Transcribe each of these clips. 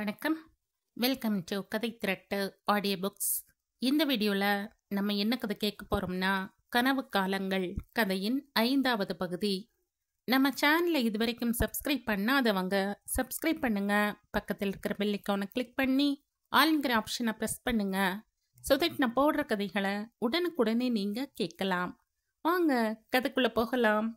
வணக்கம். Welcome to கதை திரட்டு audio books. இந்த வீடியோவில் நம்ம என்ன கதை கேட்க போகிறோம்னா, கனவு காலங்கள் கதையின் 5வது பகுதி. நம்ம சேனலை இதுவரைக்கும் சப்ஸ்கிரைப் பண்ணாதவங்க சப்ஸ்கிரைப் பண்ணுங்க. பக்கத்தில் இருக்கிற பெல் ஐகானை கிளிக் பண்ணி ஆல்ங்கிற ஆப்ஷனை ப்ரெஸ் பண்ணுங்க. ஸோ தட் நான் போடுற கதைகளை உடனுக்குடனே நீங்கள் கேட்கலாம். வாங்க கதைக்குள்ளே போகலாம்.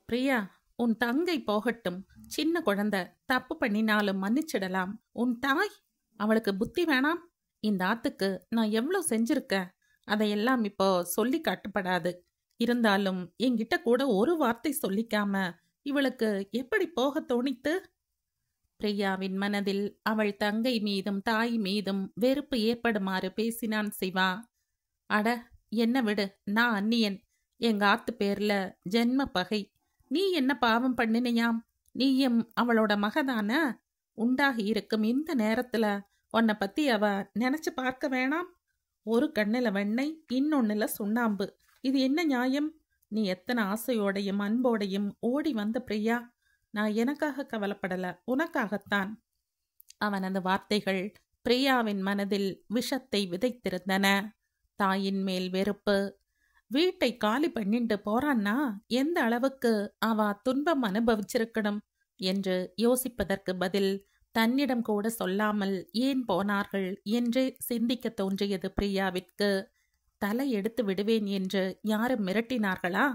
பிரியா, உன் தங்கை போகட்டும். சின்ன குழந்தை, தப்பு பண்ணினாலும் மன்னிச்சிடலாம். உன் தாய், அவளுக்கு புத்தி வேணாம்? இந்த ஆத்துக்கு நான் எவ்வளோ செஞ்சிருக்கேன், அதையெல்லாம் இப்போ சொல்லி காட்டுப்படாது. இருந்தாலும் என்கிட்ட கூட ஒரு வார்த்தை சொல்லிக்காம இவளுக்கு எப்படி போக தோணித்து? பிரியாவின் மனதில் அவள் தங்கை மீதும் தாய் மீதும் வெறுப்பு ஏற்படுமாறு பேசினான் சிவா. அட என்ன விடு, நான் அந்நியன். எங்க ஆத்து பேர்ல ஜென்ம பகை. நீ என்ன பாவம் பண்ணினியாம்? நீயும் அவளோட மகதான? உண்டாகி இருக்கும் இந்த நேரத்துல உன்னை பத்தி அவ நினைச்சு பார்க்க வேணாம்? ஒரு கண்ணுல வெண்ணெய், இன்னொன்னுல சுண்ணாம்பு. இது என்ன நியாயம்? நீ எத்தனை ஆசையோடையும் அன்போடையும் ஓடி வந்த பிரியா. நான் எனக்காக கவலைப்படல, உனக்காகத்தான். அவனது வார்த்தைகள் பிரியாவின் மனதில் விஷத்தை விதைத்திருந்தன. தாயின் மேல் வெறுப்பு. வீட்டை காலி பண்ணிட்டு போறான்னா எந்த அளவுக்கு அவ துன்பம் அனுபவிச்சிருக்கணும் என்று யோசிப்பதற்கு பதில் தன்னிடம் கூட சொல்லாமல் ஏன் போனார்கள் என்று சிந்திக்க தோன்றியது பிரியாவிற்கு. தலை எடுத்து விடுவேன் என்று யாரும் மிரட்டினார்களா?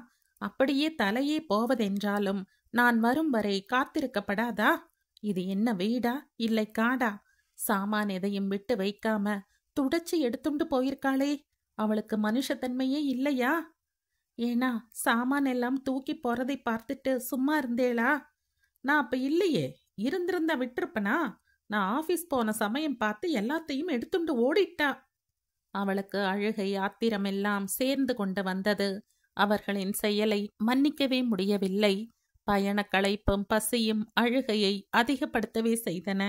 அப்படியே தலையே போவதென்றாலும் நான் வரும் வரை காத்திருக்கப்படாதா? இது என்ன வீடா இல்லை காடா? சாமான் எதையும் விட்டு வைக்காம துடைச்சி எடுத்துண்டு போயிருக்காளே, அவளுக்கு மனுஷத்தன்மையே இல்லையா? ஏன்னா சாமான் எல்லாம் தூக்கி போறதை பார்த்துட்டு சும்மா இருந்தேளா? நான் அப்ப இல்லையே, இருந்திருந்தா விட்டுருப்பனா? நான் ஆபீஸ் போன சமயம் பார்த்து எல்லாத்தையும் எடுத்துண்டு ஓடிட்டா. அவளுக்கு அழுகை ஆத்திரமெல்லாம் சேர்ந்து கொண்டு வந்தது. அவர்களின் செயலை மன்னிக்கவே முடியவில்லை. பயண களைப்பும் பசியும் அழுகையை அதிகப்படுத்தவே செய்தன.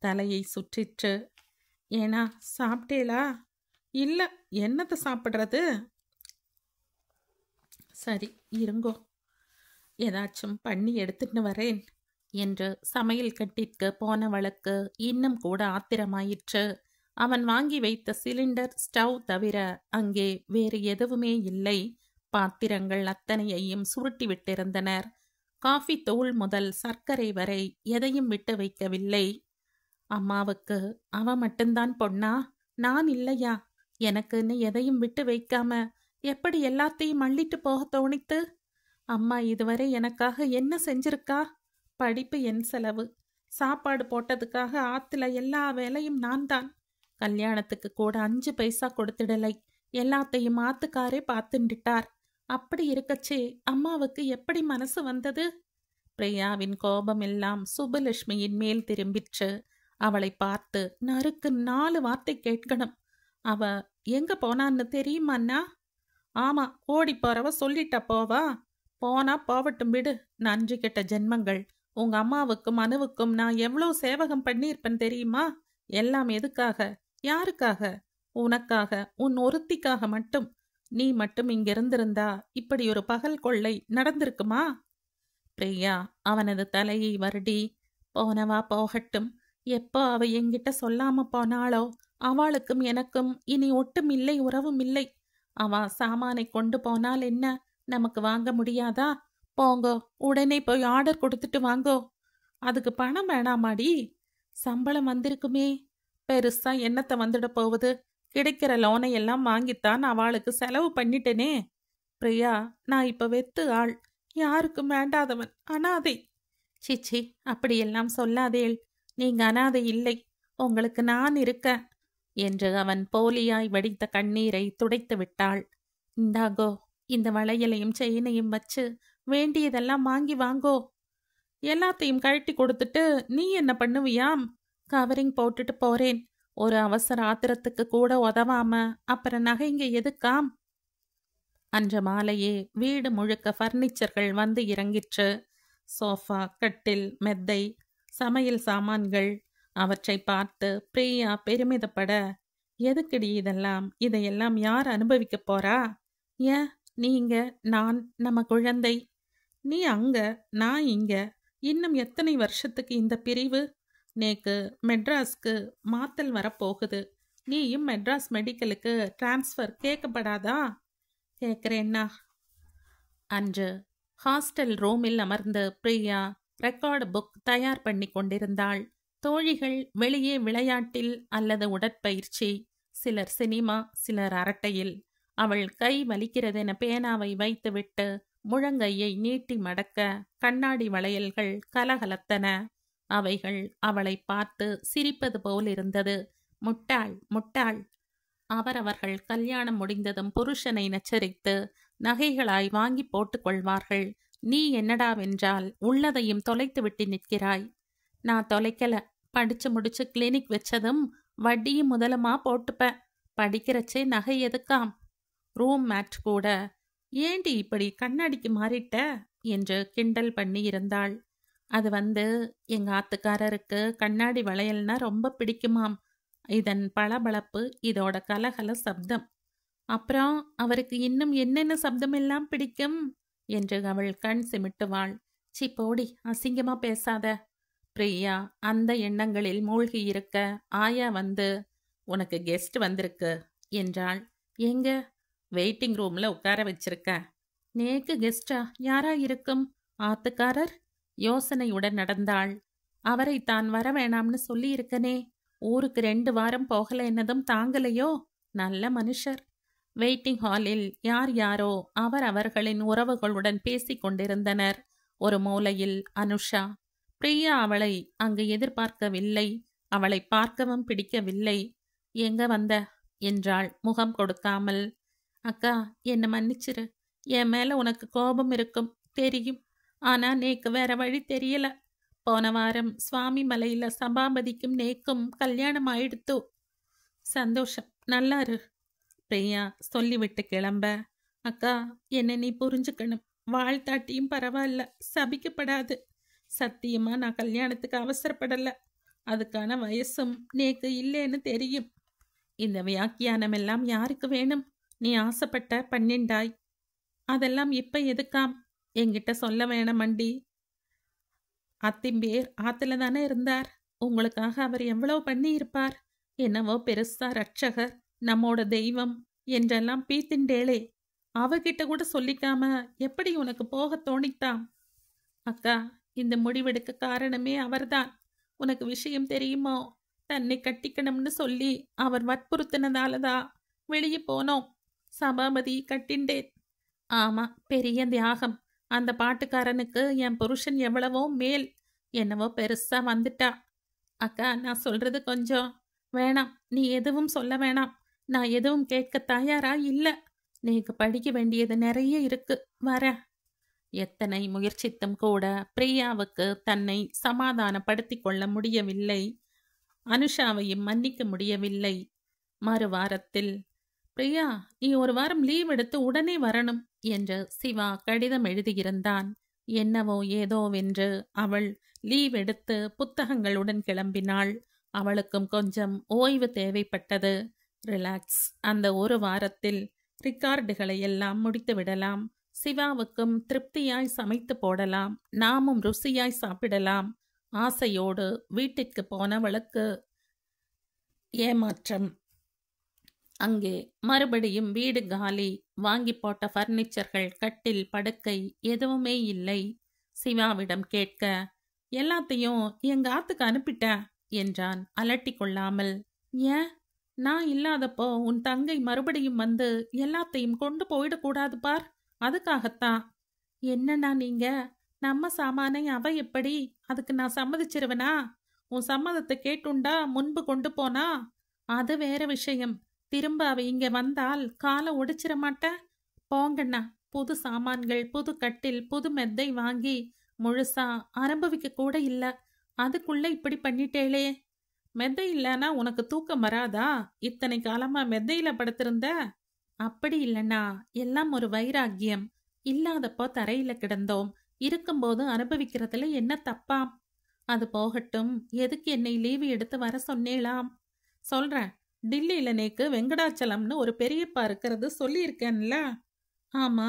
தலையை சுற்றிற்று. ஏன்னா சாப்பிட்டேளா? இல்ல, என்னத்தை சாப்பிட்றது? சரி இருங்கோ, ஏதாச்சும் பண்ணி எடுத்துட்டு வரேன் என்று சமையல் கட்டிற்கு போனவளுக்கு இன்னும் கூட ஆத்திரமாயிற்று. அவன் வாங்கி வைத்த சிலிண்டர், ஸ்டவ் தவிர அங்கே வேறு எதுவுமே இல்லை. பாத்திரங்கள் அத்தனையையும் சுருட்டி விட்டிருந்தனர். காஃபி தூள் முதல் சர்க்கரை வரை எதையும் விட்டு வைக்கவில்லை. அம்மாவுக்கு அவ மட்டும்தான் பொண்ணா? நான் இல்லையா? எனக்குன்னு எதையும் விட்டு வைக்காம எப்படி எல்லாத்தையும் அள்ளிட்டு போக தோணித்து? அம்மா இதுவரை எனக்காக என்ன செஞ்சிருக்கா? படிப்பு என் செலவு. சாப்பாடு போட்டதுக்காக ஆத்துல எல்லா வேலையும் நான் தான். கல்யாணத்துக்கு கூட 5 பைசா கொடுத்துடலை. எல்லாத்தையும் ஆத்துக்காரே பார்த்துட்டார். அப்படி இருக்கச்சே அம்மாவுக்கு எப்படி மனசு வந்தது? பிரியாவின் கோபம் எல்லாம் சுபலட்சுமியின் மேல் திரும்பிற்று. அவளை பார்த்து நறுக்கு 4 வார்த்தை கேட்கணும். அவ எங்க போனான்னு தெரியுமாண்ணா? ஆமா, ஓடி போறவ சொல்லிட்டா போவா? போனா போவட்டும் விடு. நன்றி கெட்ட ஜென்மங்கள். உங்க அம்மாவுக்கும் மனுவுக்கும் நான் எவ்வளோ சேவகம் பண்ணியிருப்பேன் தெரியுமா? எல்லாம் எதுக்காக? யாருக்காக? உனக்காக, உன் ஒருத்திக்காக மட்டும். நீ மட்டும் இங்கிருந்திருந்தா இப்படி ஒரு பகல் கொள்ளை நடந்திருக்குமா? பிரியா அவனது தலையை வருடி, போனவா போகட்டும். எப்போ அவ என்கிட்ட சொல்லாம போனாளோ அவளுக்கும் எனக்கும் இனி ஒட்டும் இல்லை, உறவும் இல்லை. அவ சாமானை கொண்டு போனால் என்ன, நமக்கு வாங்க முடியாதா? போங்கோ, உடனே போய் ஆர்டர் கொடுத்துட்டு வாங்கோ. அதுக்கு பணம் வேணாமாடி? சம்பளம் வந்திருக்குமே. பெருசா என்னத்தை வந்துட போகுது? கிடைக்கிற லோனை எல்லாம் வாங்கித்தான் அவளுக்கு செலவு பண்ணிட்டேனே. பிரியா, நான் இப்ப வெத்து ஆள், யாருக்கும் வேண்டாதவன், அனாதை. சிச்சி, அப்படியெல்லாம் சொல்லாதேள். நீங்க அனாதை இல்லை, உங்களுக்கு நான் இருக்க என்று அவன் போலியாய் வடித்த கண்ணீரை துடைத்து விட்டாள். இந்தாகோ, இந்த வளையலையும் செயினையும் வச்சு வேண்டியதெல்லாம் வாங்கி வாங்கோ. எல்லாத்தையும் கழட்டி கொடுத்துட்டு நீ என்ன பண்ணுவியாம்? கவரிங் போட்டுட்டு போறேன். ஒரு அவசர ஆத்திரத்துக்கு கூட உதவாம அப்புறம் நகைங்க எதுக்காம்? அன்று மாலையே வீடு முழுக்க பர்னிச்சர்கள் வந்து இறங்கிற்று. சோஃபா, கட்டில், மெத்தை, சமையல் சாமான்கள். அவற்றை பார்த்து பிரியா பெருமிதப்பட, எதுக்குடி இதெல்லாம்? இதையெல்லாம் யார் அனுபவிக்க போறா? ஏன் நீங்க, நான், நம்ம குழந்தை. நீ அங்க, நான் இங்க. இன்னும் எத்தனை வருஷத்துக்கு இந்த பிரிவு? நேக்கு மெட்ராஸ்க்கு மாத்தல் வரப்போகுது. நீயும் மெட்ராஸ் மெடிக்கலுக்கு டிரான்ஸ்ஃபர் கேட்கப்படாதா? கேட்குறேன்னா. அன்று ஹாஸ்டல் ரூமில் அமர்ந்து பிரியா ரெக்கார்டு புக் தயார் பண்ணி கொண்டிருந்தாள். தோழிகள் வெளியே விளையாட்டில் அல்லது உடற்பயிற்சி, சிலர் சினிமா, சிலர் அரட்டையில். அவள் கை வலிக்கிறதென பேனாவை வைத்துவிட்டு முழங்கையை நீட்டி மடக்க கண்ணாடி வளையல்கள் கலகலத்தன. அவைகள் அவளை பார்த்து சிரிப்பது போலிருந்தது. முட்டாள், முட்டாள். அவரவர்கள் கல்யாணம் முடிந்ததும் புருஷனை நச்சரித்து நகைகளாய் வாங்கி போட்டுக் கொள்வார்கள். நீ என்னடாவென்றால் உள்ளதையும் தொலைத்து விட்டு நிற்கிறாய். நான் தொலைக்கல. படிச்சு முடிச்சு கிளினிக் வச்சதும் வட்டியும் முதலமா போட்டுப்பேன். படிக்கிறச்சே நகை எதுக்காம்? ரூம் மேட் கூட. ஏண்டி இப்படி கண்ணாடிக்கு மாறிட்ட என்று கிண்டல் பண்ணி இருந்தாள். அது எங்க ஆத்துக்காரருக்கு கண்ணாடி வளையல்னா ரொம்ப பிடிக்குமாம். இதன் பளபளப்பு, இதோட கலகல சப்தம். அப்புறம் அவருக்கு இன்னும் என்னென்ன சப்தம் எல்லாம் பிடிக்கும் என்று அவள் கண் சிமிட்டுவாள். சி போடி, அசிங்கமா பேசாத. பிரியா அந்த எண்ணங்களில் மூழ்கி இருக்க ஆயா உனக்கு கெஸ்ட் வந்திருக்கு என்றாள். எங்க? வெயிட்டிங் ரூம்ல உட்கார வச்சிருக்க. நேக்கு கெஸ்டா? யாரா இருக்கும்? ஆத்துக்காரர்? யோசனையுடன் நடந்தாள். அவரை தான் வர வேணாம்னு சொல்லி இருக்கனே. ஊருக்கு 2 வாரம் போகல என்னதும் தாங்கலையோ? நல்ல மனுஷர். வெயிட்டிங் ஹாலில் யார் யாரோ அவர்களின் உறவுகளுடன் பேசிக் கொண்டிருந்தனர். ஒரு மூலையில் அனுஷா. பிரியா அவளை அங்கு எதிர்பார்க்கவில்லை. அவளை பார்க்கவும் பிடிக்கவில்லை. எங்க வந்த என்றாள் முகம் கொடுக்காமல். அக்கா, என்னை மன்னிச்சிரு. என் மேல உனக்கு கோபம் இருக்கும் தெரியும். ஆனா நேக்கு வேற வழி தெரியல. போன வாரம் சுவாமி மலையில சபாபதிக்கும் நேக்கும் கல்யாணம் ஆயிடுத்து. சந்தோஷம், நல்லாரு. பிரியா சொல்லிவிட்டு கிளம்ப. அக்கா, என்னை நீ புரிஞ்சுக்கணும். வாழ்த்தாட்டியும் பரவாயில்ல, சபிக்கப்படாது. சத்தியமா நான் கல்யாணத்துக்கு அவசரப்படல. அதுக்கான வயசும் நேக்கு இல்லைன்னு தெரியும். இந்த வியாக்கியானம் எல்லாம் யாருக்கு வேணும்? நீ ஆசைப்பட்ட பண்ணிண்டாய். அதெல்லாம் இப்ப எதுக்காம்? என்கிட்ட சொல்ல வேணாமண்டி. அத்திம்பேர் ஆத்துல தானே இருந்தார். உங்களுக்காக அவர் எவ்வளவு பண்ணி இருப்பார். என்னவோ பெருசா ரட்சகர், நம்மோட தெய்வம் என்றெல்லாம் பீத்திண்டேளே. அவகிட்ட கூட சொல்லிக்காம எப்படி உனக்கு போக தோணித்தாம்? அக்கா, இந்த முடிவெடுக்க காரணமே அவர்தான். உனக்கு விஷயம் தெரியுமோ? தன்னை கட்டிக்கணும்னு சொல்லி அவர் வற்புறுத்தினதாலதான் வெளியே போனோம். சபாபதி கட்டிண்டேன். ஆமா, பெரிய தியாகம். அந்த பாட்டுக்காரனுக்கு என் புருஷன் எவ்வளவோ மேல். என்னவோ பெருசா வந்துட்டா. அக்கா, நான் சொல்றது கொஞ்சம் வேணாம். நீ எதுவும் சொல்ல வேணாம். நான் எதுவும் கேட்க தயாரா இல்ல. நீக்கு படிக்க வேண்டியது நிறைய இருக்கு. வர. எத்தனை முயற்சித்தும் கூட பிரியாவுக்கு தன்னை சமாதானப்படுத்தி கொள்ள முடியவில்லை. அனுஷாவையும் மன்னிக்க முடியவில்லை. மறுவாரத்தில், பிரியா, நீ 1 வாரம் லீவ் எடுத்து உடனே வரணும் என்று சிவா கடிதம் எழுதியிருந்தான். என்னவோ ஏதோவென்று அவள் லீவ் எடுத்து புத்தகங்களுடன் கிளம்பினாள். அவளுக்கும் கொஞ்சம் ஓய்வு தேவைப்பட்டது. ரிலாக்ஸ். அந்த 1 வாரத்தில் ரிக்கார்டுகளை எல்லாம் முடித்து விடலாம். சிவாவுக்கும் திருப்தியாய் சமைத்து போடலாம். நாமும் ருசியாய் சாப்பிடலாம். ஆசையோடு வீட்டிற்கு போனவளுக்கு ஏமாற்றம். அங்கே மறுபடியும் வீடு காலி. வாங்கி போட்ட பர்னிச்சர்கள், கட்டில், படுக்கை எதுவுமே இல்லை. சிவாவிடம் கேட்க, எல்லாத்தையும் எங்க ஆத்துக்கு அனுப்பிட்டேன் என்றான் அலட்டி கொள்ளாமல். ஏன்? நான் இல்லாதப்போ உன் தங்கை மறுபடியும் எல்லாத்தையும் கொண்டு போயிடக்கூடாது பார், அதுக்காகத்தான். என்னன்னா நீங்க? நம்ம சாமானை அவ எப்படி? அதுக்கு நான் சம்மதிச்சிருவனா? உன் சம்மதத்தை கேட்டுண்டா முன்பு கொண்டு போனா அது வேற விஷயம். திரும்ப அவ இங்க வந்தால் காலை ஒடிச்சிட மாட்டேன். போங்கண்ணா. புது சாமான்கள், புது கட்டில், புது மெத்தை வாங்கி முழுசா அனுபவிக்க கூட இல்ல. அதுக்குள்ள இப்படி பண்ணிட்டேளே. மெத்தை இல்லைன்னா உனக்கு தூக்கம் வராதா? இத்தனை காலமா மெத்தையில படுத்திருந்த? அப்படி இல்லைண்ணா, எல்லாம் ஒரு வைராக்கியம். இல்லாதப்போ தரையில கிடந்தோம். இருக்கும்போது அனுபவிக்கிறதுல என்ன தப்பாம்? அது போகட்டும். எதுக்கு என்னை லீவு எடுத்து வர சொன்னேலாம்? சொல்றேன். டில்லியில நேக்கு வெங்கடாச்சலம்னு ஒரு பெரியப்பா இருக்கிறது சொல்லியிருக்கேன்ல. ஆமா,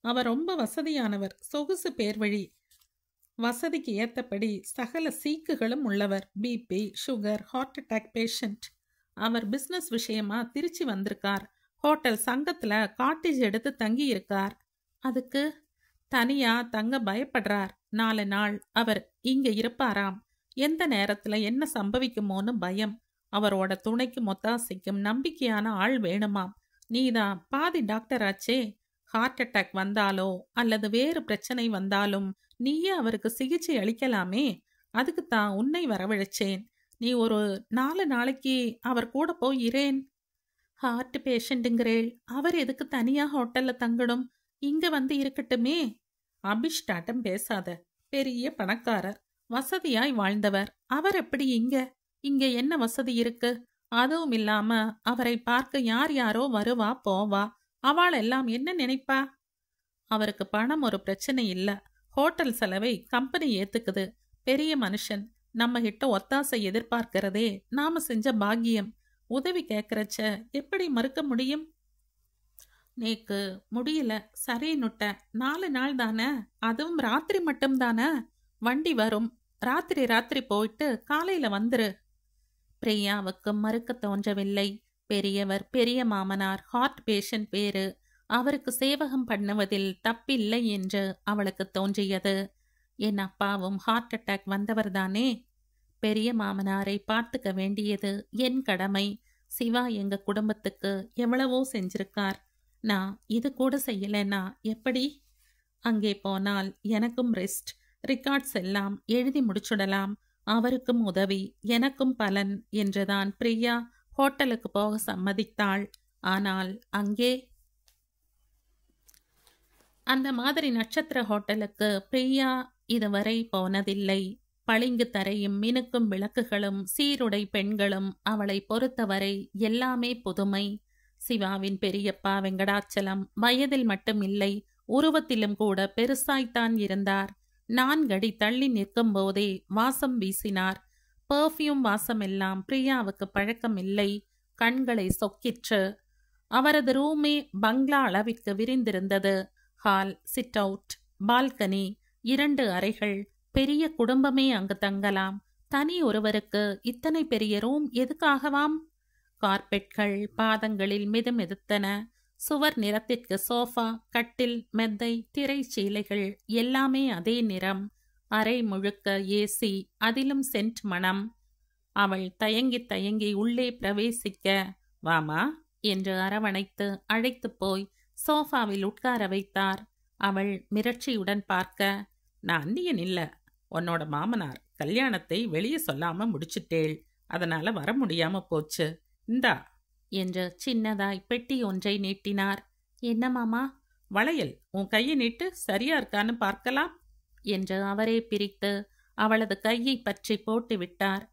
அவர் ரொம்ப வசதியானவர். சொகுசு பேர் வழி. வசதிக்கு ஏத்தபடி சகல சீக்குகளும் உள்ளவர். BP, sugar, heart attack patient. அவர் பிசினஸ் விஷயமா திருச்சி வந்திருக்கார். ஹோட்டல் சங்கத்துல காட்டேஜ் எடுத்து தங்கி இருக்கார். அதுக்கு தனியா தங்க பயப்படுறார். 4 நாள் அவர் இங்க இருப்பாராம். எந்த நேரத்துல என்ன சம்பவிக்குமோன்னு பயம். அவரோட துணைக்கும் ஒத்தாசைக்கும் நம்பிக்கையான ஆள் வேணுமாம். நீதான் பாதி டாக்டர் ஆச்சே. ஹார்ட் அட்டாக் வந்தாலோ அல்லது வேறு பிரச்சனை வந்தாலும் நீயே அவருக்கு சிகிச்சை அளிக்கலாமே. அதுக்குத்தான் உன்னை வரவழைச்சேன். நீ ஒரு 4 நாளைக்கு அவர் கூட போய் இரேன். ஹார்ட் பேஷண்ட்டுங்கிறேள், அவர் எதுக்கு தனியா ஹோட்டல்ல தங்கணும்? இங்க வந்து இருக்கட்டுமே. அபிஷ்டாட்டம் பேசாத. பெரிய பணக்காரர், வசதியாய் வாழ்ந்தவர். அவர் எப்படி இங்க? இங்க என்ன வசதி இருக்கு? அதுவும் இல்லாம அவரை பார்க்க யார் யாரோ வருவா போவா. அவள் எல்லாம் என்ன நினைப்பா? அவருக்கு பணம் ஒரு பிரச்சனை இல்ல. ஹோட்டல் செலவை கம்பெனி ஏத்துக்குது. பெரிய மனுஷன். நம்ம கிட்ட ஒத்தாசை எதிர்பார்க்கிறதே நாம செஞ்ச பாக்கியம். உதவி கேட்கறச்ச எப்படி மறுக்க முடியும்? நேக்கு முடியல, சரின்னுட்ட. 4 நாள் தானே, அதுவும் ராத்திரி மட்டும் தானே. வண்டி வரும். ராத்திரி போயிட்டு காலையில வந்துரு. பிரியாவுக்கு மறுக்க தோன்றவில்லை. பெரியவர், பெரிய மாமனார், ஹார்ட் பேஷண்ட் வேறு. அவருக்கு சேவகம் பண்ணுவதில் தப்பில்லை என்று அவளுக்கு தோன்றியது. என் அப்பாவும் ஹார்ட் அட்டாக் வந்தவர்தானே. பெரிய மாமனாரை பார்த்துக்க வேண்டியது என் கடமை. சிவா எங்க குடும்பத்துக்கு எவ்வளவோ செஞ்சிருக்கார். நான் இது கூட செய்யலைன்னா எப்படி? அங்கே போனால் எனக்கும் ரெஸ்ட். ரிகார்ட்ஸ் எல்லாம் எழுதி முடிச்சுடலாம். அவருக்கும் உதவி, எனக்கும் பலன் என்றுதான் பிரியா ஹோட்டலுக்கு போக சம்மதித்தாள். ஆனால் அங்கே அந்த மாதிரி நட்சத்திர ஹோட்டலுக்கு பிரியா இதுவரை போனதில்லை. பளிங்கு தரையும் மினுக்கும் விளக்குகளும் சீருடை பெண்களும் அவளை பொறுத்தவரை எல்லாமே புதுமை. சிவாவின் பெரியப்பா வெங்கடாச்சலம் வயதில் மட்டும் இல்லை, உருவத்திலும் கூட பெருசாய்த்தான் இருந்தார். 4 அடி தள்ளி நிற்கும் போதே வாசம் வீசினார். பெர்ஃப்யூம் வாசமெல்லாம் பிரியாவுக்கு பழக்கம் இல்லை. கண்களை சொக்கிற்று. அவரது ரூமே பங்களா அளவிற்கு விரிந்திருந்தது. ஹால், சிட் அவுட், பால்கனி, 2 அறைகள். பெரிய குடும்பமே அங்கு தங்கலாம். தனி ஒருவருக்கு இத்தனை பெரிய ரூம் எதுக்காகவாம்? கார்பெட்கள் பாதங்களில் மிதமிதத்தன. சுவர் நிறத்திற்கு சோஃபா, கட்டில், மெத்தை, திரை சீலைகள் எல்லாமே அதே நிறம். அறை முழுக்க ஏசி, அதிலும் சென்ட் மணம். அவள் தயங்கி தயங்கி உள்ளே பிரவேசிக்க, வாமா என்று அரவணைத்து அழைத்து போய் சோஃபாவில் உட்கார வைத்தார். அவள் மிரட்சியுடன் பார்க்க, நான் அந்நியன் இல்ல, உன்னோட மாமனார் கல்யாணத்தை வெளியே சொல்லாம முடிச்சிட்டேள். அதனால வர முடியாம போச்சு. இந்தா என்று சின்னதாய் பெட்டி ஒன்றை நீட்டினார். என்ன மாமா? வளையல். உன் கையை நீட்டு, சரியா இருக்கான்னு பார்க்கலாம் என்று அவரே பிரித்து அவளது கையை பற்றி போட்டு விட்டார்.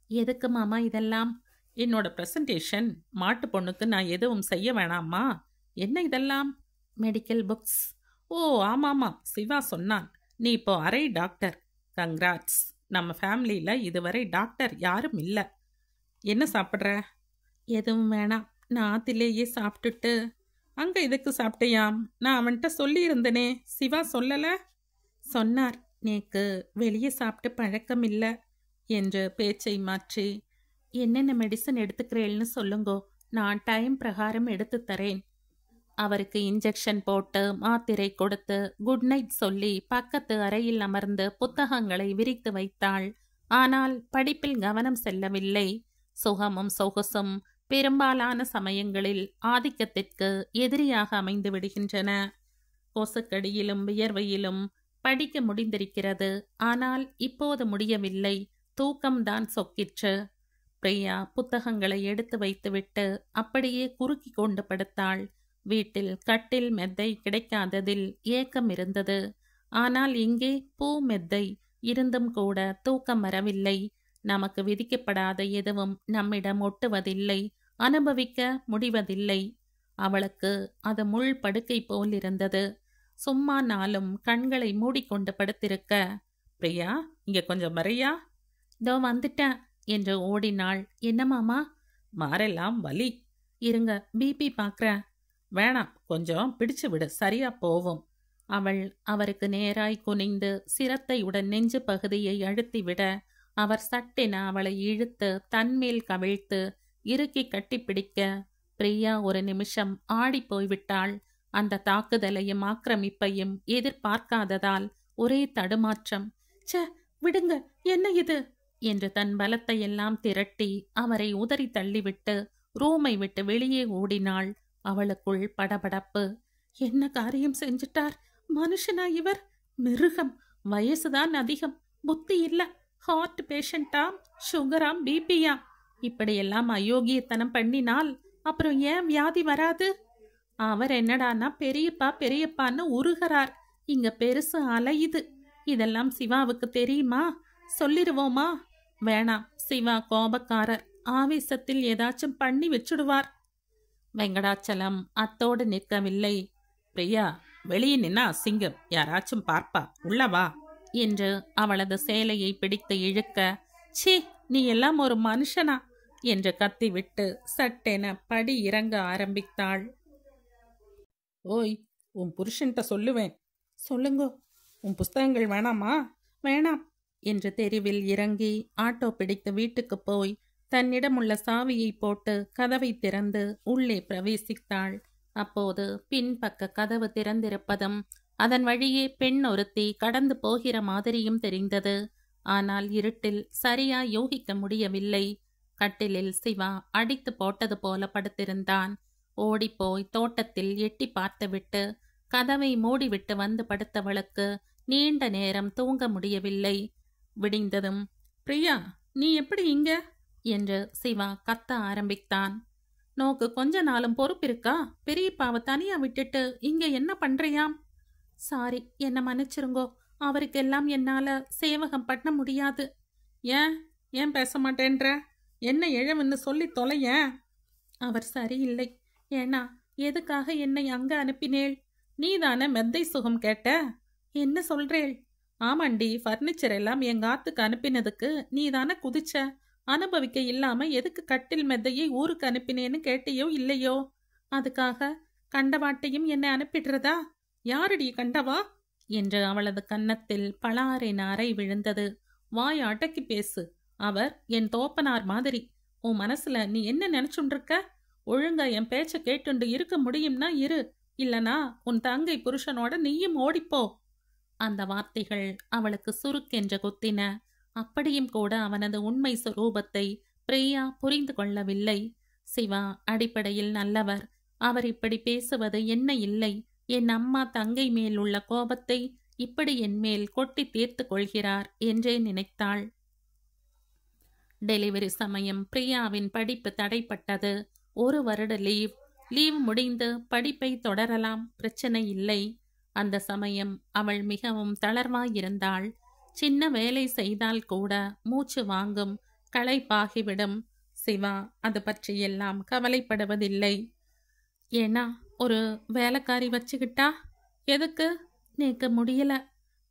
எதுக்கு மாமா இதெல்லாம்? என்னோட பிரசன்டேஷன். மாட்டு பொண்ணுக்கு நான் எதுவும் செய்ய வேணாமா? என்ன இதெல்லாம்? Medical books. ஓ ஆமாமா, சிவா சொன்னான். நீ இப்போ அரை டாக்டர். கங்க்ராட்ஸ். நம்ம ஃபேமிலியில இதுவரை டாக்டர் யாரும் இல்லை. என்ன சாப்பிட்ற? எதுவும் வேணாம், நான் ஆத்திலேயே சாப்பிட்டுட்டு. அங்க எதுக்கு சாப்பிட்டையாம்? நான் அவன்கிட்ட சொல்லியிருந்தனே. சிவா சொல்லல? சொன்னார், நேக்கு வெளியே சாப்பிட்டு பழக்கம் இல்லை என்று பேச்சை மாற்றி, என்னென்ன மெடிசன் எடுத்துக்கிறேன்னு சொல்லுங்கோ, நான் டைம் பிரகாரம் எடுத்து தரேன். அவருக்கு இன்ஜெக்ஷன் போட்டு மாத்திரை கொடுத்து குட் நைட் சொல்லி பக்கத்து அறையில் அமர்ந்து புத்தகங்களை விரித்து வைத்தாள். ஆனால் படிப்பில் கவனம் செல்லவில்லை. சுகமும் சொகுசும் பெரும்பாலான சமயங்களில் ஆதிக்கத்திற்கு எதிரியாக அமைந்து விடுகின்றன. கொசுக்கடியிலும் வியர்வையிலும் படிக்க முடிந்திருக்கிறது. ஆனால் இப்போது முடியவில்லை. தூக்கம்தான் சொக்கிற்று. பிரியா புத்தகங்களை எடுத்து வைத்துவிட்டு அப்படியே குறுக்கி கொண்டு படுத்தாள். வீட்டில் கட்டில் மெத்தை கிடைக்காததில் ஏக்கம் இருந்தது. ஆனால் இங்கே பூ மெத்தை இருந்தும் கூட தூக்கம் வரவில்லை. நமக்கு விதிக்கப்படாத எதுவும் நம்மிடம் ஒட்டுவதில்லை, அனுபவிக்க முடிவதில்லை. அவளுக்கு அது முள் படுக்கை போல் இருந்தது. சும்மா நாளும் கண்களை மூடிக்கொண்டு படுத்திருக்க, பிரியா இங்க கொஞ்சம் வரையா? இதோ வந்துட்டேன் என்று ஓடினாள். என்ன மாமா? மாரெல்லாம் வலி. இருங்க, பிபி பார்க்குறேன். வேணாம், கொஞ்சம் பிடிச்சு விடு, சரியா போவும். அவள் அவருக்கு நேராய் குனிந்து சிரத்தையுடன் நெஞ்சு பகுதியை அழுத்திவிட அவர் சட்டென அவளை இழுத்து தன்மேல் கவிழ்த்து இறுக்கி கட்டிப்பிடிக்க பிரியா ஒரு நிமிஷம் ஆடி போய்விட்டாள். அந்த தாக்குதலையும் ஆக்கிரமிப்பையும் எதிர்பார்க்காததால் ஒரே தடுமாற்றம். ச விடுங்க, என்ன இது என்று தன் பலத்தை எல்லாம் திரட்டி அவரை உதறி தள்ளிவிட்டு ரூமை விட்டு வெளியே ஓடினாள். அவளுக்குள் படபடப்பு. என்ன காரியம் செஞ்சிட்டார்? மனுஷனா இவர்? மிருகம். வயசுதான் அதிகம், புத்தி இல்ல. ஹார்ட் பேஷண்டாம், சுகராம், பிபியாம். இப்படியெல்லாம் அயோக்கியத்தனம் பண்ணினால் அப்புறம் ஏன் வியாதி வராது? அவர் என்னடானா பெரியப்பா பெரியப்பான்னு உருகிறார். இங்க பெருசு அலையுது. இதெல்லாம் சிவாவுக்கு தெரியுமா? சொல்லிடுவோமா? வேணாம், சிவா கோபக்காரர். ஆவேசத்தில் ஏதாச்சும் பண்ணி வச்சுடுவார். வெங்கடாச்சலம் அத்தோடு நிற்கவில்லை. பிரியா, வெளியே நின்னா அசிங்கம், யாராச்சும் பார்ப்பா, உள்ளவா என்று அவளது சேலையை பிடித்து இழுக்க, சி நீ எல்லாம் ஒரு மனுஷனா என்று கத்திவிட்டு சட்டென படி இறங்க ஆரம்பித்தாள். ஓய், உன் புருஷன்ட்ட சொல்லுவேன். சொல்லுங்கோ. உன் புஸ்தகங்கள் வேணாமா? வேணாம் என்று தெருவில் இறங்கி ஆட்டோ பிடித்து வீட்டுக்கு போய் தன்னிடமுள்ள சாவியை போட்டு கதவை திறந்து உள்ளே பிரவேசித்தாள். அப்போது பின்பக்க கதவு திறந்திருப்பதும் அதன் வழியே பெண் ஒருத்தி கடந்து போகிற மாதிரியும் தெரிந்தது. ஆனால் இருட்டில் சரியா யோகிக்க முடியவில்லை. கட்டிலில் சிவா அடித்து போட்டது போல படுத்திருந்தான். ஓடிப்போய் தோட்டத்தில் எட்டி பார்த்துவிட்டு கதவை மூடிவிட்டு வந்து படுத்தவளுக்கு நீண்ட நேரம் தூங்க முடியவில்லை. விடிந்ததும், பிரியா நீ எப்படி இங்க என்று சிவா கத்த ஆரம்பித்தான். நோக்கு கொஞ்ச நாளும் பொறுப்பிருக்கா? பெரியப்பாவை தனியா விட்டுட்டு இங்க என்ன பண்றியாம்? சாரி, என்ன மன்னிச்சிருங்கோ. அவருக்கெல்லாம் என்னால சேவகம் பண்ண முடியாது. ஏன் ஏன் பேச மாட்டேன்ற? என்ன இழவுன்னு சொல்லி தொலைய. அவர் சரியில்லை. ஏன்னா எதுக்காக என்னை அங்க அனுப்பினேள்? நீதானே மெத்தை சுகம் கேட்ட. என்ன சொல்றேள்? ஆமாண்டி, பர்னிச்சர் எல்லாம் எங்க ஆத்துக்கு அனுப்பினதுக்கு நீதானே குதிச்ச. அனுபவிக்க இல்லாம எதுக்கு கட்டில் மெத்தையை ஊருக்கு அனுப்பினேன்னு கேட்டியோ இல்லையோ? அதுக்காக கண்டவாட்டையும் என்னை அனுப்பிடுறதா? யாரடி கண்டவா என்று அவளது கன்னத்தில் பலாரின் அறை விழுந்தது. வாய் அடக்கி பேசு. அவர் என் தோப்பனார் மாதிரி. உன் மனசுல நீ என்ன நினைச்சுண்டிருக்க? ஒழுங்கா என் பேச்ச கேட்டுண்டு இருக்க முடியும்னா இரு, இல்லனா உன் தங்கை புருஷனோட நீயும் ஓடிப்போ. அந்த வார்த்தைகள் அவளுக்கு சுருக்கென்று குத்தின. அப்படியும் கூட அவனது உண்மை சுரூபத்தை பிரியா புரிந்து கொள்ளவில்லை. சிவா அடிப்படையில் நல்லவர். அவர் இப்படி பேசுவது என்ன இல்லை. என் அம்மா தங்கை மேல் உள்ள கோபத்தை இப்படி என் மேல் கொட்டி தீர்த்து கொள்கிறார் என்றே நினைத்தாள். டெலிவரி சமயம் பிரியாவின் படிப்பு தடைப்பட்டது. 1 வருட லீவ் முடிந்து படிப்பை தொடரலாம், பிரச்சனை இல்லை. அந்த சமயம் அவள் மிகவும் தளர்வாயிருந்தாள். சின்ன வேலை செய்தால் கூட மூச்சு வாங்கும், களைப்பாகிவிடும். சிவா அது பற்றியெல்லாம் கவலைப்படுவதில்லை. ஏன்னா ஒரு வேலைக்காரி வச்சுக்கிட்டா? எதுக்கு? நேக்க முடியல.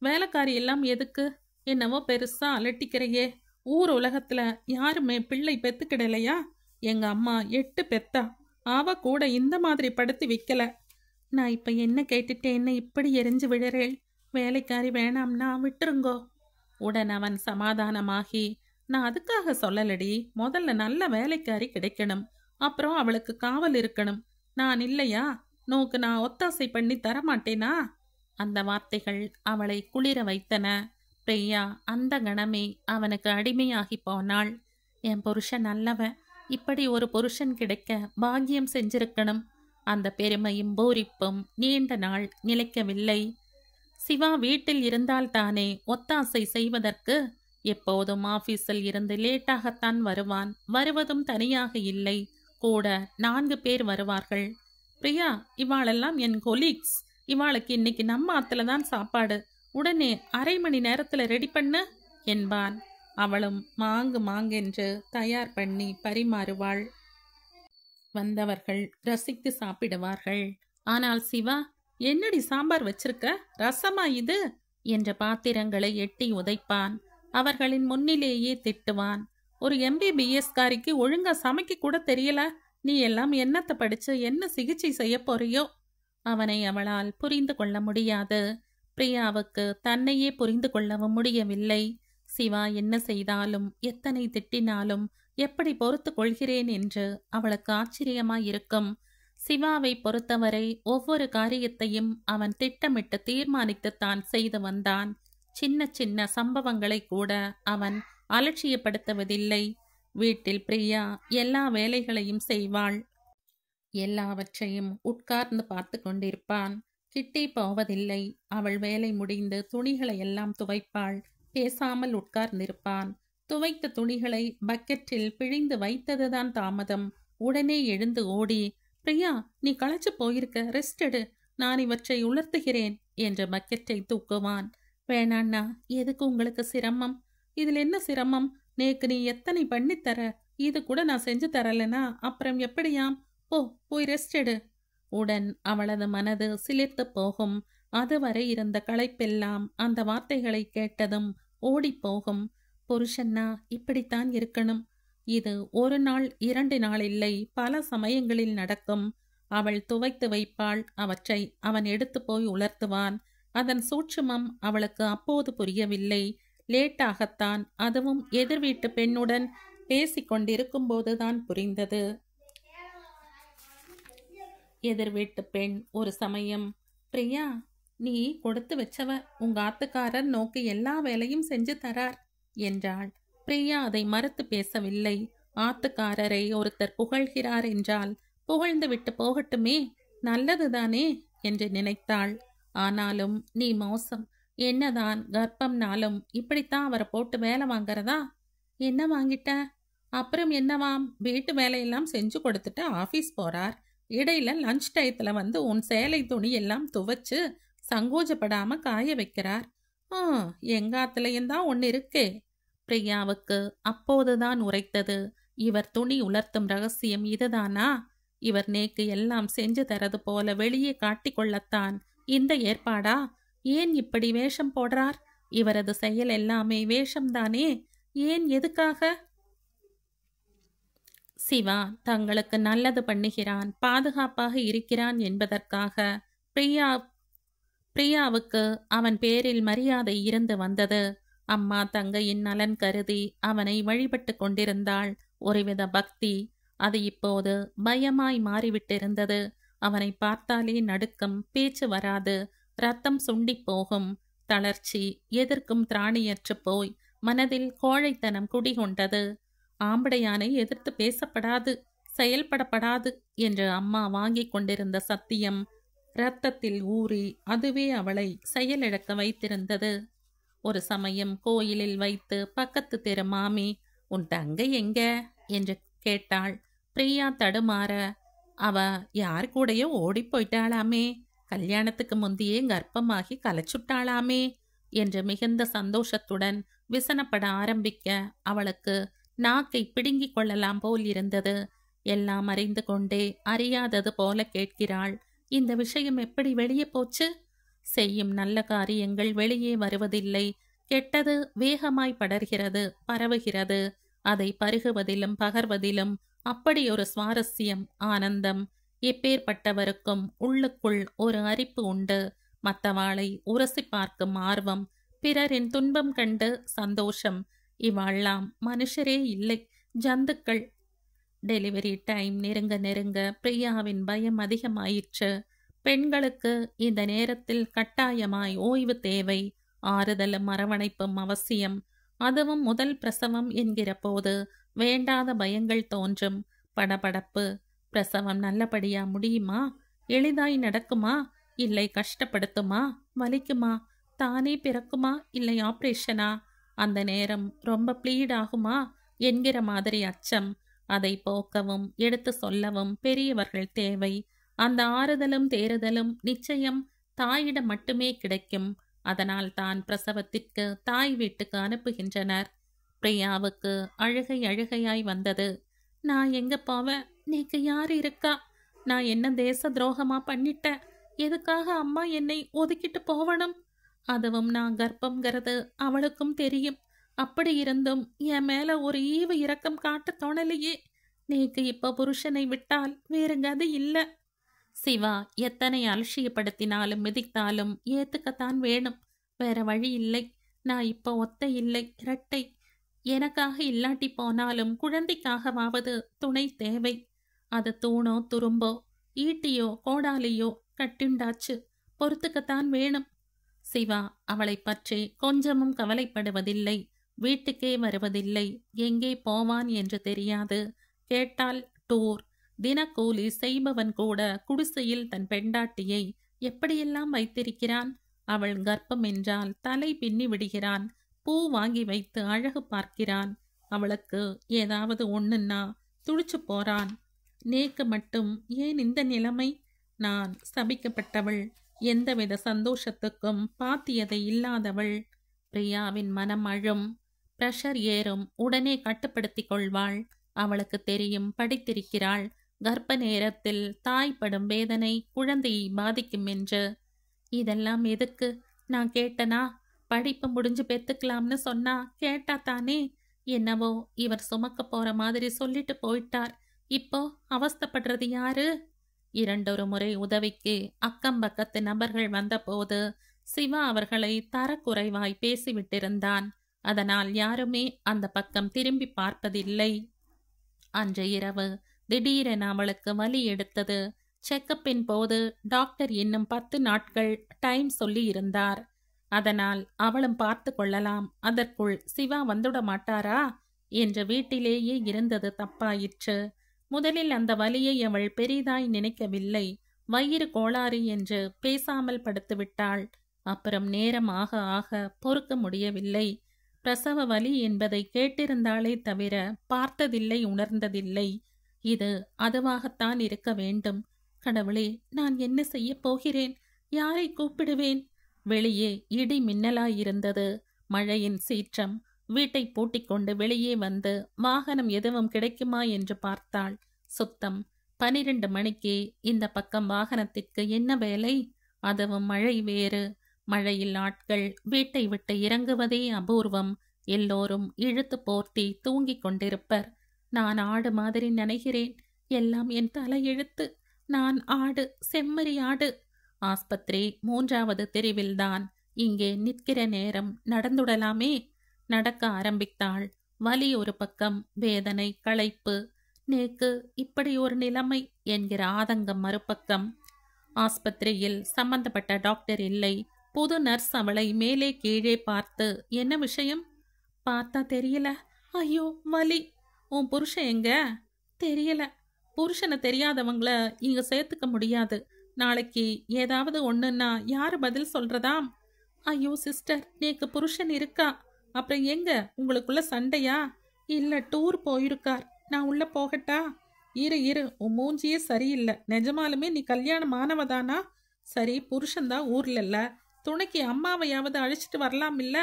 வேலைக்காரி எல்லாம் எதுக்கு? என்னவோ பெருசா அலட்டிக்கிறையே. ஊர் உலகத்துல யாருமே பிள்ளை பெத்துக்கிடலையா? எங்க அம்மா 8 பெத்தா. அவ கூட இந்த மாதிரி படுத்து வைக்கல. நான் இப்ப என்ன கேட்டுட்டேன்னு இப்படி எரிஞ்சு விழறேள்? வேலைக்காரி வேணாம்னா விட்டுருங்கோ. உடன் அவன் சமாதானமாகி, நான் அதுக்காக சொல்லலடி, முதல்ல நல்ல வேலைக்காரி கிடைக்கணும், அப்புறம் அவளுக்கு காவல் இருக்கணும். நான் இல்லையா? நோக்கு நான் ஒத்தாசை பண்ணி தரமாட்டேனா? அந்த வார்த்தைகள் அவளை குளிர வைத்தன. பிரியா அந்த கணமே அவனுக்கு அடிமையாகி போனாள். என் புருஷன் நல்லவன், இப்படி ஒரு புருஷன் கிடைக்க பாக்கியம் செஞ்சிருக்கணும். அந்த பெருமையும் பூரிப்பும் நீண்ட நாள் நிலைக்கவில்லை. சிவா வீட்டில் இருந்தால்தானே ஒத்தாசை செய்வதற்கு. எப்போதும் ஆபீஸில் இருந்து லேட்டாகத்தான் வருவான். வருவதும் தனியாக இல்லை, கூட 4 பேர் வருவார்கள். பிரியா, இவாளெல்லாம் என் கொலீக்ஸ். இவாளுக்கு இன்னைக்கு நம்ம ஆத்துல தான் சாப்பாடு. உடனே 1/2 மணி நேரத்துல ரெடி பண்ணு என்பான். அவளும் மாங்கென்று தயார் பண்ணி பரிமாறுவாள். வந்தவர்கள் ரசித்து சாப்பிடுவார்கள். ஆனால் சிவா, என்னடி சாம்பார் வச்சிருக்க, ரசமா இது என்ற பாத்திரங்களை எட்டி உதைப்பான். அவர்களின் முன்னிலேயே திட்டுவான். ஒரு MBBS காரிக்கு ஒழுங்கா சமைக்க கூட தெரியல. நீ எல்லாம் என்னத்தை படிச்சு என்ன சிகிச்சை செய்ய போறியோ? அவனை அவளால் புரிந்து கொள்ள முடியாது. பிரியாவுக்கு தன்னையே புரிந்து கொள்ளவும் முடியவில்லை. சிவா என்ன செய்தாலும், எத்தனை திட்டினாலும் எப்படி பொறுத்து கொள்கிறேன் என்று அவளுக்கு ஆச்சரியமாயிருக்கும். சிவாவை பொறுத்தவரை ஒவ்வொரு காரியத்தையும் அவன் திட்டமிட்டு தீர்மானித்துத்தான் செய்து வந்தான். சின்ன சின்ன சம்பவங்களை கூட அவன் அலட்சியப்படுத்துவதில்லை. வீட்டில் பிரியா எல்லா வேலைகளையும் செய்வாள். எல்லாவற்றையும் உட்கார்ந்து பார்த்து கொண்டிருப்பான். கிட்டே போவதில்லை. அவள் வேலை முடிந்து துணிகளை எல்லாம் துவைப்பாள். பேசாமல் உட்கார்ந்திருப்பான். துவைத்த துணிகளை பக்கெட்டில் பிழிந்து வைத்ததுதான் தாமதம். உடனே எழுந்து ஓடி, பிரியா, நீ களைச்சு போயிருக்க, ரெஸ்ட் எடு, நான் இவற்றை உலர்த்துகிறேன் என்று பக்கெட்டை தூக்குவான். வேணாண்ணா, எதுக்கு உங்களுக்கு சிரமம்? இதில் என்ன சிரமம்? நேக்கு நீ எத்தனை பண்ணித்தர, இது கூட நான் செஞ்சு தரலனா அப்புறம் எப்படியாம்? போய் ரெஸ்ட் எடு. உடன் அவளது மனது சிலிர்த்து போகும். அதுவரை இருந்த களைப்பெல்லாம் அந்த வார்த்தைகளை கேட்டதும் ஓடிப்போகும். புருஷன்னா இப்படித்தான் இருக்கணும். இது ஒரு நாள் 2 நாள் இல்லை, பல சமயங்களில் நடக்கும். அவள் துவைத்து வைப்பாள். அவற்றை அவன் எடுத்து போய் உலர்த்துவான். அதன் சூட்சுமம் அவளுக்கு அப்போது புரியவில்லை. லேட்டாகத்தான், அதுவும் எதிர் வீட்டு பெண்ணுடன் பேசிக்கொண்டிருக்கும் போதுதான் புரிந்தது. எதிர் வீட்டு பெண் ஒரு சமயம், பிரியா, நீ கொடுத்து வச்சவ, உங்க ஆத்துக்காரர் நோக்கி எல்லா வேலையும் செஞ்சு தரார் என்றாள். பிரியா அதை மறுத்து பேசவில்லை. ஆத்துக்காரரை ஒருத்தர் புகழ்கிறார் என்றால் புகழ்ந்து விட்டு போகட்டுமே, நல்லதுதானே என்று நினைத்தாள். ஆனாலும் நீ மோசம். என்னதான் கர்ப்பம்னாலும் இப்படித்தான் அவரை போட்டு வேலை வாங்கறதா? என்ன வாங்கிட்ட? அப்புறம் என்னவாம், வீட்டு வேலையெல்லாம் செஞ்சு கொடுத்துட்டு ஆபீஸ் போறார். இடையில லஞ்ச் டயத்துல வந்து உன் சேலை துணி எல்லாம் துவைச்சு சங்கோஜப்படாம காய வைக்கிறார். எங்காத்துலயும் தான் ஒன்னு இருக்கே. பிரியாவுக்கு அப்போதுதான் உரைத்தது. இவர் துணி உலர்த்தும் ரகசியம் இதுதானா? இவர் நேக்கு எல்லாம் செஞ்சு தரது போல வெளியே காட்டிக்கொள்ளத்தான் இந்த ஏற்பாடா? ஏன் இப்படி வேஷம் போடுறார்? இவரது செயல் எல்லாமே வேஷம்தானே. ஏன், எதுக்காக? சிவா தங்களுக்கு நல்லது பண்ணுகிறான், பாதுகாப்பாக இருக்கிறான் என்பதற்காக. பிரியாவுக்கு அவன் பேரில் மரியாதை இருந்து வந்தது. அம்மா தங்கையின் நலன் கருதி அவனை வழிபட்டு கொண்டிருந்தாள். ஒருவித பக்தி. அது இப்போது பயமாய் மாறிவிட்டிருந்தது. அவனை பார்த்தாலே நடுக்கம், பேச்சு வராது, ரத்தம் சுண்டி போகும். தளர்ச்சி, எதிர்க்கும் திராணியற்று போய் மனதில் கோழைத்தனம் குடிகொண்டது. ஆம்படையானை எதிர்த்து பேசப்படாது, செயல்படப்படாது என்று அம்மா வாங்கி கொண்டிருந்த சத்தியம் இரத்தத்தில் ஊறி அதுவே அவளை செயலிழக்க வைத்திருந்தது. ஒரு சமயம் கோயிலில் வைத்து பக்கத்து தெரு மாமி, உன் தங்கை எங்க என்று கேட்டாள். பிரியா தடுமாற, அவ யார் கூடயோ ஓடி போயிட்டாளாமே, கல்யாணத்துக்கு முந்தையே கர்ப்பமாகி கலைச்சுட்டாளாமே என்று மிகுந்த சந்தோஷத்துடன் விசனப்பட ஆரம்பிக்க அவளுக்கு நாக்கை பிடுங்கிக் கொள்ளலாம் போல் இருந்தது. எல்லாம் அறிந்து கொண்டே அறியாதது போல கேட்கிறாள். இந்த விஷயம் எப்படி வெளியே போச்சு? செய்யும் நல்ல காரியங்கள் வெளியே வருவதில்லை. கெட்டது வேகமாய் படர்கிறது, பரவுகிறது. அதை பருகுவதிலும் பகர்வதிலும் அப்படி ஒரு சுவாரஸ்யம், ஆனந்தம். எப்பேற்பட்டவருக்கும் உள்ளுக்குள் ஒரு அரிப்பு உண்டு. மற்றவாளை உரசி பார்க்கும் ஆர்வம், பிறரின் துன்பம் கண்டு சந்தோஷம். இவாள்லாம் மனுஷரே இல்லை, ஜந்துக்கள். டெலிவரி டைம் நெருங்க நெருங்க பிரியாவின் பயம் அதிகமாயிற்று. பெண்களுக்கு இந்த நேரத்தில் கட்டாயமாய் ஓய்வு தேவை. ஆறுதலும் அரவணைப்பும் அவசியம். அதுவும் முதல் பிரசவம் என்கிற போது வேண்டாத பயங்கள் தோன்றும். படபடப்பு. பிரசவம் நல்லபடியா முடியுமா? எளிதாய் நடக்குமா? இல்லை கஷ்டப்படுத்துமா? வலிக்குமா? தானே பிறக்குமா? இல்லை ஆப்ரேஷனா? அந்த நேரம் ரொம்ப ப்ளீட் ஆகுமா என்கிற மாதிரி அச்சம். அதை போக்கவும் எடுத்து சொல்லவும் பெரியவர்கள் தேவை. அந்த ஆறுதலும் தேறுதலும் நிச்சயம் தாயிடம் மட்டுமே கிடைக்கும். அதனால் தான் பிரசவத்திற்கு தாய் வீட்டுக்கு அனுப்புகின்றனர். பிரியாவுக்கு அழுகை அழுகையாய் வந்தது. நான் எங்க போவேன்? நீக்கு யார் இருக்கா? நான் என்ன தேச துரோகமா பண்ணிட்டேன்? எதுக்காக அம்மா என்னை ஒதுக்கிட்டு போவணும்? அதுவும் நான் கர்ப்பம்ங்கிறது அவளுக்கும் தெரியும். அப்படி இருந்தும் என் மேல ஒரு ஈவு இரக்கம் காட்ட தோணலையே. நீக்கு இப்ப புருஷனை விட்டால் வேறு கதி இல்ல. சிவா எத்தனை அலட்சியப்படுத்தினாலும் மிதித்தாலும் ஏத்துக்கத்தான் வேணும். வேற வழி இல்லை. நான் இப்ப ஒத்தை இல்லை, இரட்டை. எனக்காக இல்லாட்டி போனாலும் குழந்தைக்காகவாவது துணை தேவை. அது தூணோ துரும்போ ஈட்டியோ கோடாலியோ கட்டுண்டாச்சு, பொறுத்துக்கத்தான் வேணும். சிவா அவளை பற்றி கொஞ்சமும் கவலைப்படுவதில்லை. வீட்டுக்கே வருவதில்லை. எங்கே போவான் என்று தெரியாது. கேட்டால் டூர். தினக்கூலி செய்பவன் கூட குடிசையில் தன் பெண்டாட்டியை எப்படியெல்லாம் வைத்திருக்கிறான். அவள் கர்ப்பம் என்றால் தலை பின்னி விடுகிறான். பூ வாங்கி வைத்து அழகு பார்க்கிறான். அவளுக்கு ஏதாவது ஒண்ணுன்னா துடிச்சு போறான். நேக்கு மட்டும் ஏன் இந்த நிலைமை? நான் சபிக்கப்பட்டவள். எந்தவித சந்தோஷத்துக்கும் பாத்தியதை இல்லாதவள். பிரியாவின் மனம் அழும். பிரஷர் ஏறும். உடனே கட்டுப்படுத்தி கொள்வாள். அவளுக்கு தெரியும், படித்திருக்கிறாள். கர்ப்ப நேரத்தில் தாய்ப்படும் வேதனை குழந்தையை பாதிக்கும் என்று. இதெல்லாம் எதுக்கு? நான் கேட்டனா? படிப்பு முடிஞ்சு பெத்துக்கலாம்னு சொன்னா கேட்டா தானே? என்னவோ இவர் சுமக்க போற மாதிரி சொல்லிட்டு போயிட்டார். இப்போ அவஸ்தப்படுறது யாரு? இரண்டொரு முறை உதவிக்கு அக்கம் பக்கத்து நபர்கள் வந்தபோது சிவா அவர்களை தரக்குறைவாய் பேசிவிட்டிருந்தான். அதனால் யாருமே அந்த பக்கம் திரும்பி பார்ப்பதில்லை. அன்று இரவு திடீரென அவளுக்கு வலி எடுத்தது. செக்கப்பின் போது டாக்டர் இன்னும் 10 நாட்கள் டைம் சொல்லி இருந்தார். அதனால் அவளும் பார்த்து கொள்ளலாம், அதற்குள் சிவா வந்துட மாட்டாரா என்று வீட்டிலேயே இருந்தது தப்பாயிற்று. முதலில் அந்த வலியை அவள் பெரிதாய் நினைக்கவில்லை. வயிறு கோளாறு என்று பேசாமல் படுத்துவிட்டாள். அப்புறம் நேரம் ஆக ஆக பொறுக்க முடியவில்லை. பிரசவ வலி என்பதை கேட்டிருந்தாலே தவிர பார்த்ததில்லை, உணர்ந்ததில்லை. இது அதுவாகத்தான் இருக்க வேண்டும். கடவுளே, நான் என்ன செய்ய போகிறேன்? யாரை கூப்பிடுவேன்? வெளியே இடி மின்னலாயிருந்தது. மழையின் சீற்றம். வீட்டை பூட்டிக் கொண்டு வெளியே வந்து வாகனம் எதுவும் கிடைக்குமா என்று பார்த்தாள். சுத்தம். 12 மணிக்கே இந்த பக்கம் வாகனத்திற்கு என்ன வேலை? அதுவும் மழை வேறு. மழையில் ஆட்கள் வீட்டை விட்டு இறங்குவதே அபூர்வம். எல்லோரும் இழுத்து போர்த்தி தூங்கிக் கொண்டிருப்பர். நான் ஆடு மாதிரி நினைக்கிறேன். எல்லாம் என் தலையெழுத்து. நான் ஆடு, செம்மறி ஆடு. ஆஸ்பத்திரி 3வது தெருவில்தான். இங்கே நிற்கிற நேரம் நடந்துடலாமே. நடக்க ஆரம்பித்தாள். வலி ஒரு பக்கம், வேதனை, களைப்பு. நேக்கு இப்படி ஒரு நிலைமை என்கிற ஆதங்கம் மறுபக்கம். ஆஸ்பத்திரியில் சம்பந்தப்பட்ட டாக்டர் இல்லை. புது நர்ஸ் அவளை மேலே கீழே பார்த்து, என்ன விஷயம்? பார்த்தா தெரியல. ஐயோ வலி. உன் புருஷன் எங்க? தெரியல. புருஷனை தெரியாதவங்கள இங்க சேர்த்துக்க முடியாது. நாளைக்கு ஏதாவது ஒண்ணுன்னா யாரு பதில் சொல்றதாம்? ஐயோ சிஸ்டர், நேக்கு புருஷன் இருக்கா. அப்புறம் எங்க உங்களுக்குள்ள சண்டையா? இல்ல டூர் போயிருக்கார். நான் உள்ள போகட்டா? இரு, உன் மூஞ்சியே சரியில்லை. நிஜமாலுமே நீ கல்யாணம் ஆனவதானா? சரி, புருஷன்தான் ஊர்ல இல்ல. துணைக்கு அம்மாவையாவது அழைச்சிட்டு வரலாம் இல்ல?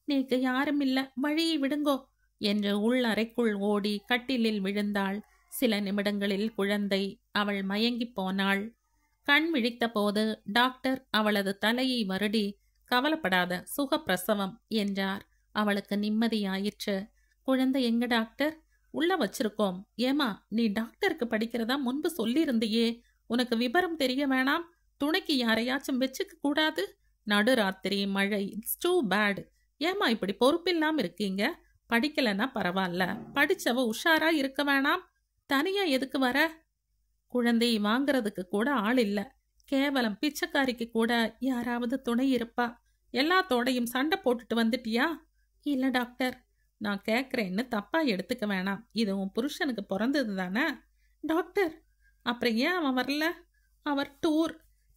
நேக்கு யாரும் இல்ல, வழியை விடுங்கோ என்று உள் அறைக்குள் ஓடி கட்டிலில் விழுந்தாள். சில நிமிடங்களில் குழந்தை. அவள் மயங்கி போனாள். கண் விழித்த போது டாக்டர் அவளது தலையை வருடி, கவலைப்படாத, சுகப்பிரசவம் என்றார். அவளுக்கு நிம்மதியாயிற்று. குழந்தை எங்க டாக்டர்? உள்ள வச்சிருக்கோம். ஏமா, நீ டாக்டருக்கு படிக்கிறதா முன்பு சொல்லியிருந்தியே. உனக்கு விவரம் தெரிய வேணாம்? துணைக்கு யாரையாச்சும் வச்சுக்க கூடாது? நடுராத்திரி, மழை, இட்ஸ் டூ பேட். ஏமா இப்படி பொறுப்பில்லாம இருக்கீங்க? படிக்கலன்னா பரவாயில்ல, படிச்சவ உஷாரா இருக்க வேணாம்? தனியா எதுக்கு வர? குழந்தையை வாங்கறதுக்கு கூட ஆள் இல்ல. கேவலம் பிச்சைக்காரிக்கு கூட யாராவது துணை இருப்பா. எல்லாத்தோடையும் சண்டை போட்டுட்டு வந்துட்டியா? இல்ல டாக்டர். நான் கேட்குறேன்னு தப்பா எடுத்துக்க வேணாம். இது உன் புருஷனுக்கு பிறந்தது தானே? டாக்டர், அப்புறம் ஏன் அவன் வரல? அவர் டூர்,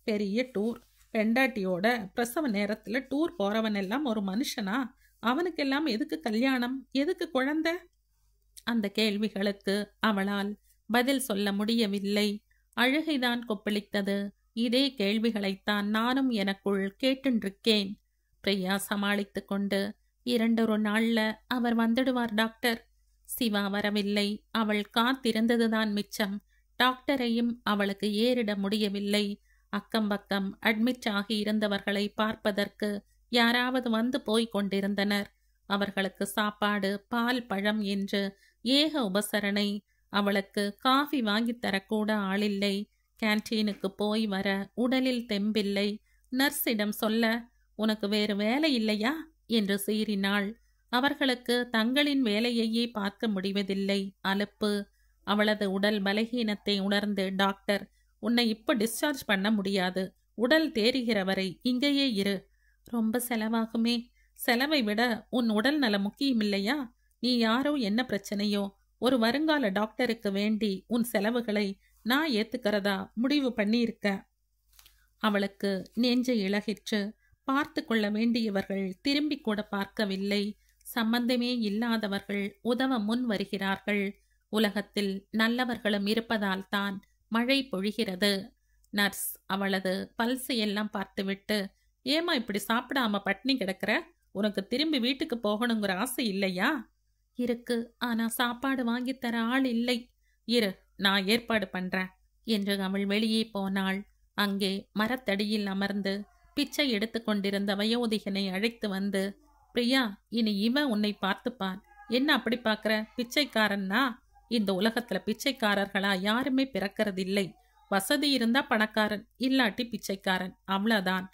பெரிய டூர். பெண்டாட்டியோட பிரசவ நேரத்துல டூர் போறவன் எல்லாம் ஒரு மனுஷனா? அவனுக்கெல்லாம் எதுக்கு கல்யாணம்? எதுக்கு குழந்தை? அந்த கேள்விகளுக்கு அவளால் பதில் சொல்ல முடியவில்லை. அழுகைதான் கொப்பளித்தது. இதே கேள்விகளைத்தான் நானும் எனக்குள் கேட்டுருக்கேன். பிரியா சமாளித்து கொண்டு, 2 நாள்ல அவர் வந்துடுவார் டாக்டர். சிவா வரவில்லை. அவள் காத்திருந்ததுதான் மிச்சம். டாக்டரையும் அவளுக்கு ஏறிட முடியவில்லை. அக்கம் பக்கம் அட்மிட் ஆகி இருந்தவர்களை பார்ப்பதற்கு யாராவது வந்து போய் கொண்டிருந்தனர். அவர்களுக்கு சாப்பாடு, பால், பழம் என்று ஏக உபசரணை. அவளுக்கு காஃபி வாங்கித் தரக்கூட ஆளில்லை. கேன்டீனுக்கு போய் வர உடலில் தெம்பில்லை. நர்ஸிடம் சொல்ல, உனக்கு வேறு வேலை இல்லையா என்று சீறினாள். அவர்களுக்கு தங்களின் வேலையையே பார்க்க முடிவதில்லை. அலுப்பு. அவளது உடல் பலகீனத்தை உணர்ந்து டாக்டர், உன்னை இப்ப டிஸ்சார்ஜ் பண்ண முடியாது. உடல் தேறுகிற வரை இங்கேயே இரு. ரொம்ப செலவாகுமே. செலவை விட உன் உடல் நலம் முக்கியமில்லையா? நீ யாரோ என்ன பிரச்சனையோ ஒரு வருங்கால டாக்டருக்கு வேண்டி உன் செலவுகளை நான் ஏத்துக்கிறதா முடிவு பண்ணியிருக்க. அவளுக்கு நெஞ்சு இளகிற்று. பார்த்து கொள்ள வேண்டியவர்கள் திரும்பி கூட பார்க்கவில்லை. சம்பந்தமே இல்லாதவர்கள் உதவ முன் வருகிறார்கள். உலகத்தில் நல்லவர்களும் இருப்பதால் தான் மழை பொழிகிறது. நர்ஸ் அவளது பல்சையெல்லாம் பார்த்துவிட்டு, ஏமா இப்படி சாப்பிடாம பட்னி கிடக்கிற? உனக்கு திரும்பி வீட்டுக்கு போகணுங்கிற ஆசை இல்லையா? இருக்கு, ஆனா சாப்பாடு வாங்கித்தர ஆள் இல்லை. இரு, நான் ஏற்பாடு பண்றேன் என்று அவள் வெளியே போனாள். அங்கே மரத்தடியில் அமர்ந்து பிச்சை எடுத்து கொண்டிருந்த வயோதிகனை அழைத்து வந்து, பிரியா, இனி இவன் உன்னை பார்த்துப்பான். என்ன அப்படி பார்க்கற? பிச்சைக்காரன்னா? இந்த உலகத்துல பிச்சைக்காரர்களா யாருமே பிறக்கறதில்லை. வசதி இருந்தா பணக்காரன், இல்லாட்டி பிச்சைக்காரன், அவ்வளவுதான்.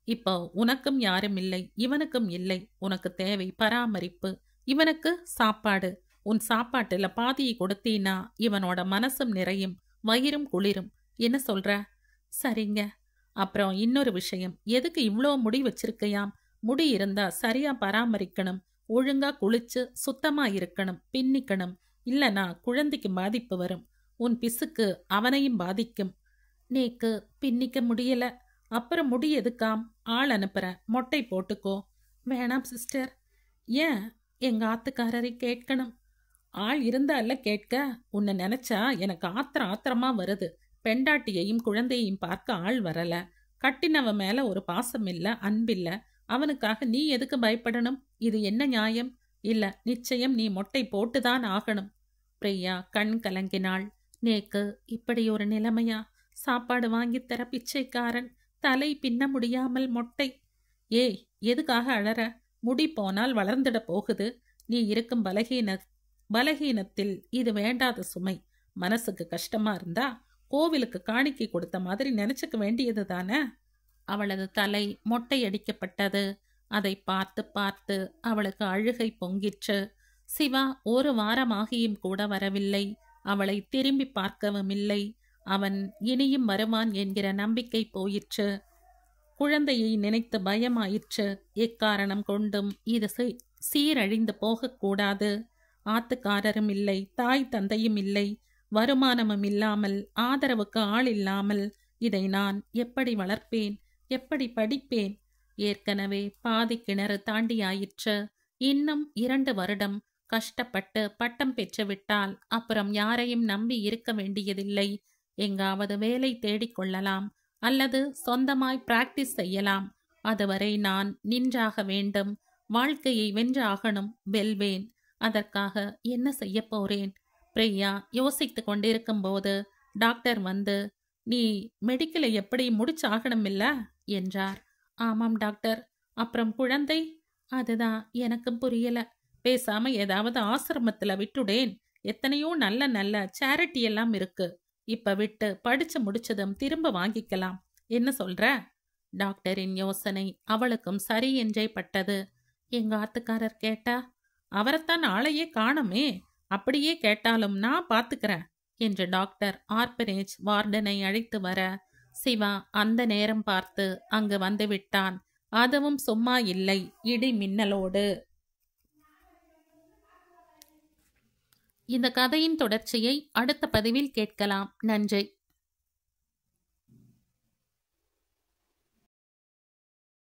இப்போ உனக்கும் யாரும் இல்லை, இவனுக்கும் இல்லை. உனக்கு தேவை பராமரிப்பு, இவனுக்கு சாப்பாடு. உன் சாப்பாட்டுல பாதியை கொடுத்தீனா இவனோட மனசும் நிறையும், வயிறும் குளிரும். என்ன சொல்ற? சரிங்க. அப்புறம் இன்னொரு விஷயம், எதுக்கு இவ்வளோ முடி வச்சிருக்கையாம்? முடி இருந்தா சரியா பராமரிக்கணும், ஒழுங்கா குளிச்சு சுத்தமா இருக்கணும், பின்னிக்கணும். இல்லனா குழந்தைக்கு பாதிப்பு வரும். உன் பிசுக்கு அவனையும் பாதிக்கும். நேக்கு பின்னிக்க முடியல. அப்புறம் முடி எதுக்காம்? ஆள் அனுப்புற, மொட்டை போட்டுக்கோ. வேணாம் சிஸ்டர். ஏன்? எங்க ஆத்துக்காரரை கேட்கணும். ஆள் இருந்தால கேட்க. உன்னை நினைச்சா எனக்கு ஆத்திரமா வருது. பெண்டாட்டியையும் குழந்தையையும் பார்க்க ஆள் வரல. கட்டினவ மேல ஒரு பாசம் இல்ல, அன்பில்ல. அவனுக்காக நீ எதுக்கு பயப்படணும்? இது என்ன நியாயம்? இல்ல, நிச்சயம் நீ மொட்டை போட்டுதான் ஆகணும். பிரியா கண் கலங்கினாள். நேக்கு இப்படி ஒரு நிலைமையா? சாப்பாடு வாங்கித்தர பிச்சைக்காரன், தலை பின்ன முடியாமல் மொட்டை. ஏய், எதுக்காக அழற? முடி போனால் வளர்ந்துட போகுது. நீ இருக்கும் பலகீனத்தில் இது வேண்டாத சுமை. மனசுக்கு கஷ்டமா இருந்தா கோவிலுக்கு காணிக்கை கொடுத்த மாதிரி நினைச்சுக்க வேண்டியது தானே. அவளது தலை மொட்டையடிக்கப்பட்டது. அதை பார்த்து பார்த்து அவளுக்கு அழுகை பொங்கிற்று. சிவா ஒரு வாரமாகியும் கூட வரவில்லை. அவளை திரும்பி பார்க்கவும் இல்லை. அவன் இனியும் வருவான் என்கிற நம்பிக்கை போயிற்று. குழந்தையை நினைத்து பயமாயிற்று. எக்காரணம் கொண்டும் இது சீரழிந்து போகக்கூடாது. ஆத்துக்காரரும் இல்லை, தாய் தந்தையும் இல்லை, வருமானமும் இல்லாமல், ஆதரவுக்கு ஆள் இல்லாமல் இதை நான் எப்படி வளர்ப்பேன்? எப்படி படிப்பேன்? ஏற்கனவே பாதி கிணறு தாண்டியாயிற்று. இன்னும் 2 வருடம் கஷ்டப்பட்டு பட்டம் பெற்றுவிட்டால் அப்புறம் யாரையும் நம்பி இருக்க வேண்டியதில்லை. எங்காவது வேலை தேடிக்கொள்ளலாம், அல்லது சொந்தமாய் பிராக்டிஸ் செய்யலாம். அதுவரை நான் நின்றாக வேண்டும். வாழ்க்கையை வென்றாகணும். வெல்வேன். அதற்காக என்ன செய்ய போறேன்? பிரியா யோசித்து கொண்டிருக்கும் போது டாக்டர் வந்து, நீ மெடிக்கலை எப்படி முடிச்சாகணும் இல்ல என்றார். ஆமாம் டாக்டர். அப்புறம் குழந்தை? அதுதான் எனக்கும் புரியல. பேசாம ஏதாவது ஆசிரமத்துல விட்டுடேன். எத்தனையோ நல்ல நல்ல சேரிட்டி எல்லாம் இருக்கு. இப்ப விட்டு படிச்சு முடிச்சதும் திரும்ப வாங்கிக்கலாம். என்ன சொல்ற? டாக்டரின் யோசனை அவளுக்கும் சரி என்றே பட்டது. எங்க ஆத்துக்காரர் கேட்டா? அவரைத்தான் ஆளையே காணமே. அப்படியே கேட்டாலும் நான் பாத்துக்கிறேன் என்று டாக்டர் ஆர்பனேஜ் வார்டனை அழைத்து வர, சிவா அந்த நேரம் பார்த்து அங்கு வந்து விட்டான். அதுவும் சும்மா இல்லை, இடி மின்னலோடு. இந்த கதையின் தொடர்ச்சியை அடுத்த பதிவில் கேட்கலாம். நன்றி.